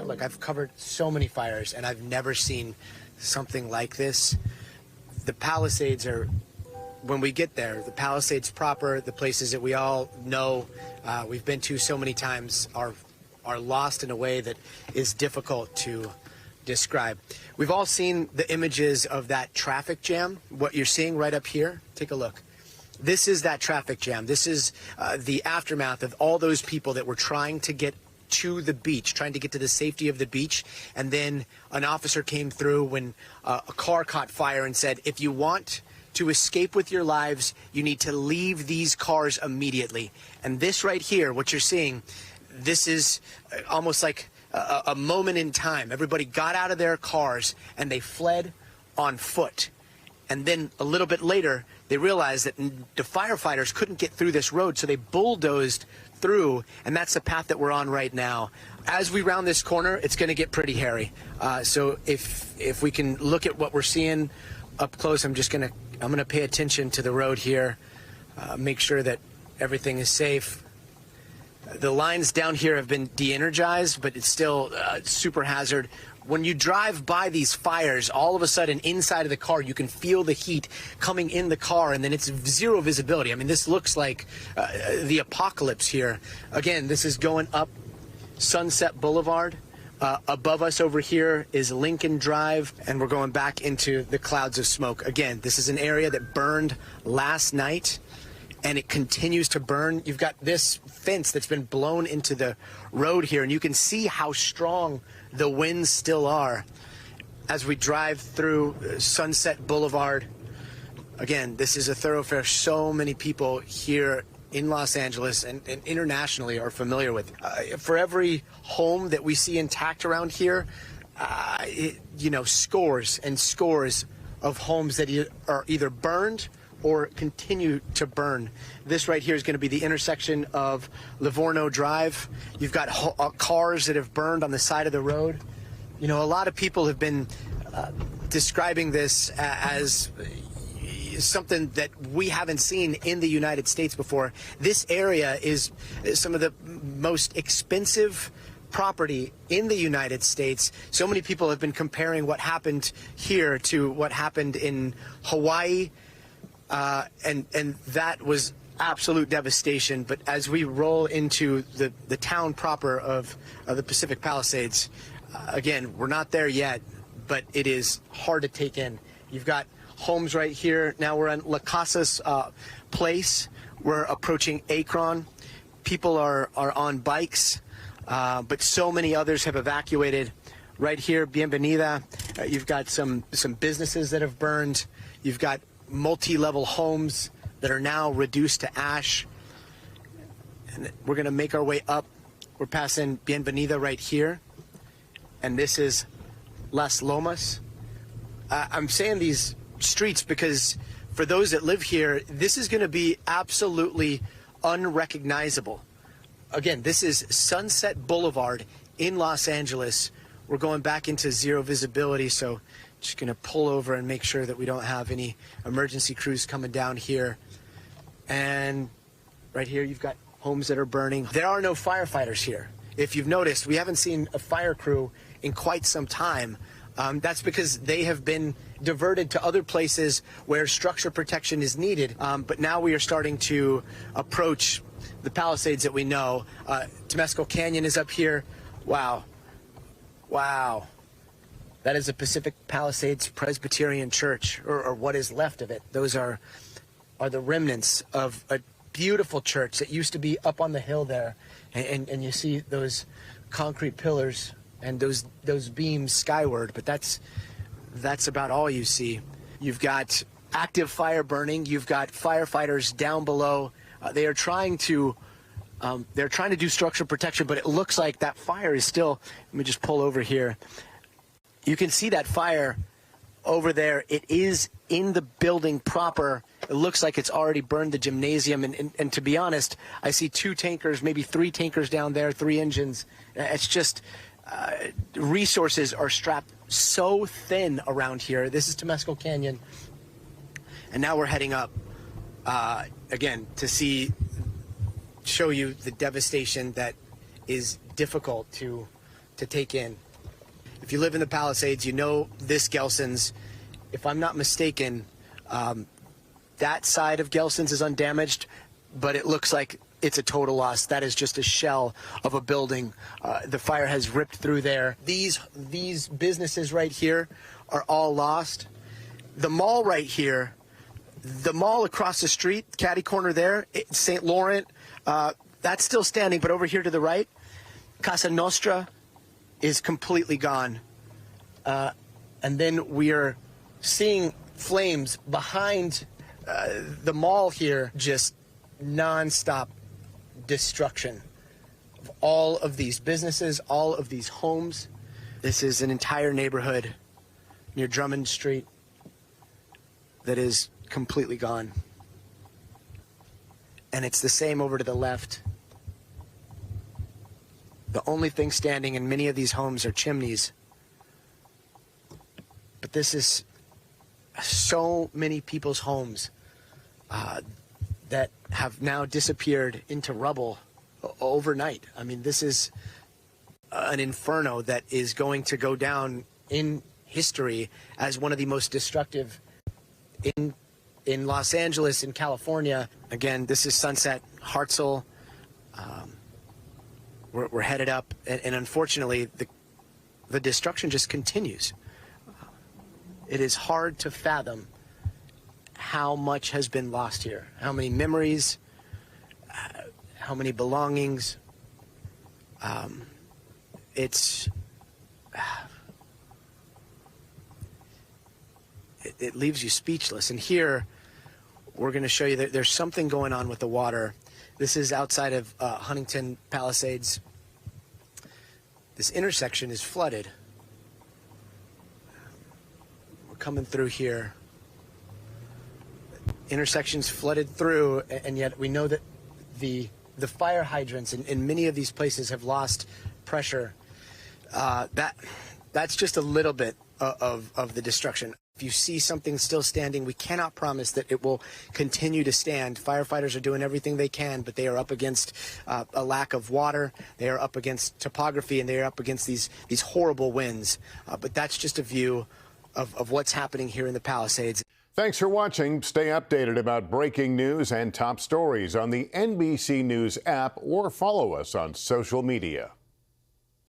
Look, I've covered so many fires, and I've never seen something like this. The Palisades are, when we get there, the Palisades proper, the places that we all know, we've been to so many times, are lost in a way that is difficult to describe. We've all seen the images of that traffic jam. What you're seeing right up here, take a look. This is that traffic jam. This is the aftermath of all those people that were trying to get to the beach, trying to get to the safety of the beach. And then an officer came through when a car caught fire and said, if you want to escape with your lives, you need to leave these cars immediately. And this right here, what you're seeing, this is almost like a moment in time. Everybody got out of their cars and they fled on foot. And then a little bit later, they realized that the firefighters couldn't get through this road, so they bulldozed through, and that's the path that we're on right now. As we round this corner, it's going to get pretty hairy. So if we can look at what we're seeing up close, I'm going to pay attention to the road here, make sure that everything is safe. The lines down here have been de-energized, but it's still super hazard. When you drive by these fires, all of a sudden inside of the car, you can feel the heat coming in the car, and then it's zero visibility. I mean, this looks like the apocalypse here. Again, this is going up Sunset Boulevard. Above us over here is Lincoln Drive, and we're going back into the clouds of smoke. Again, this is an area that burned last night, and it continues to burn. You've got this fence that's been blown into the road here, and you can see how strong the winds still are as we drive through Sunset Boulevard. Again, this is a thoroughfare so many people here in Los Angeles and internationally are familiar with. For every home that we see intact around here, scores and scores of homes that are either burned or continue to burn. This right here is going to be the intersection of Livorno Drive. You've got cars that have burned on the side of the road. You know, a lot of people have been describing this as something that we haven't seen in the United States before. This area is some of the most expensive property in the United States. So many people have been comparing what happened here to what happened in Hawaii. And that was absolute devastation. But as we roll into the town proper of the Pacific Palisades, again, we're not there yet, but it is hard to take in. You've got homes right here. Now we're on La Casa's place. We're approaching Akron. People are on bikes, but so many others have evacuated. Right here, Bienvenida, you've got some businesses that have burned. You've got multi-level homes that are now reduced to ash. And we're going to make our way up. We're passing Bienvenida right here. And this is Las Lomas. I'm saying these streets because for those that live here, this is going to be absolutely unrecognizable. Again, this is Sunset Boulevard in Los Angeles. We're going back into zero visibility, so just going to pull over and make sure that we don't have any emergency crews coming down here. And right here, you've got homes that are burning. There are no firefighters here. If you've noticed, we haven't seen a fire crew in quite some time. That's because they have been diverted to other places where structure protection is needed. But now we are starting to approach the Palisades that we know. Temescal Canyon is up here. Wow. Wow. That is a Pacific Palisades Presbyterian Church, or what is left of it. Those are the remnants of a beautiful church that used to be up on the hill there. And you see those concrete pillars and those beams skyward, but that's about all you see. You've got active fire burning. You've got firefighters down below. They're trying to do structural protection, but it looks like that fire is still. Let me just pull over here. You can see that fire over there. It is in the building proper. It looks like it's already burned the gymnasium. And to be honest, I see 2 tankers, maybe 3 tankers down there, 3 engines. It's just resources are strapped so thin around here. This is Temescal Canyon. And now we're heading up again to show you the devastation that is difficult to to take in. If you live in the Palisades, you know this Gelson's. If I'm not mistaken, that side of Gelson's is undamaged, but it looks like it's a total loss. That is just a shell of a building. The fire has ripped through there. These businesses right here are all lost. The mall right here, the mall across the street, catty corner there, St. Laurent, that's still standing, but over here to the right, Casa Nostra is completely gone. And then we are seeing flames behind the mall here, just nonstop destruction of all of these businesses, all of these homes. This is an entire neighborhood near Drummond Street that is completely gone. And it's the same over to the left. The only thing standing in many of these homes are chimneys. But this is so many people's homes that have now disappeared into rubble overnight. I mean, this is an inferno that is going to go down in history as one of the most destructive in Los Angeles, in California. Again, this is Sunset, Hartselle. We're headed up, and unfortunately, the destruction just continues. It is hard to fathom how much has been lost here, how many memories, how many belongings. It leaves you speechless. And here, we're going to show you that there's something going on with the water. This is outside of Huntington Palisades. This intersection is flooded. We're coming through here. Intersections flooded through, and yet we know that the fire hydrants in many of these places have lost pressure. That's just a little bit of the destruction. If you see something still standing, we cannot promise that it will continue to stand. Firefighters are doing everything they can, but they are up against a lack of water. They are up against topography, and they are up against these horrible winds. But that's just a view of what's happening here in the Palisades. Thanks for watching. Stay updated about breaking news and top stories on the NBC News app or follow us on social media.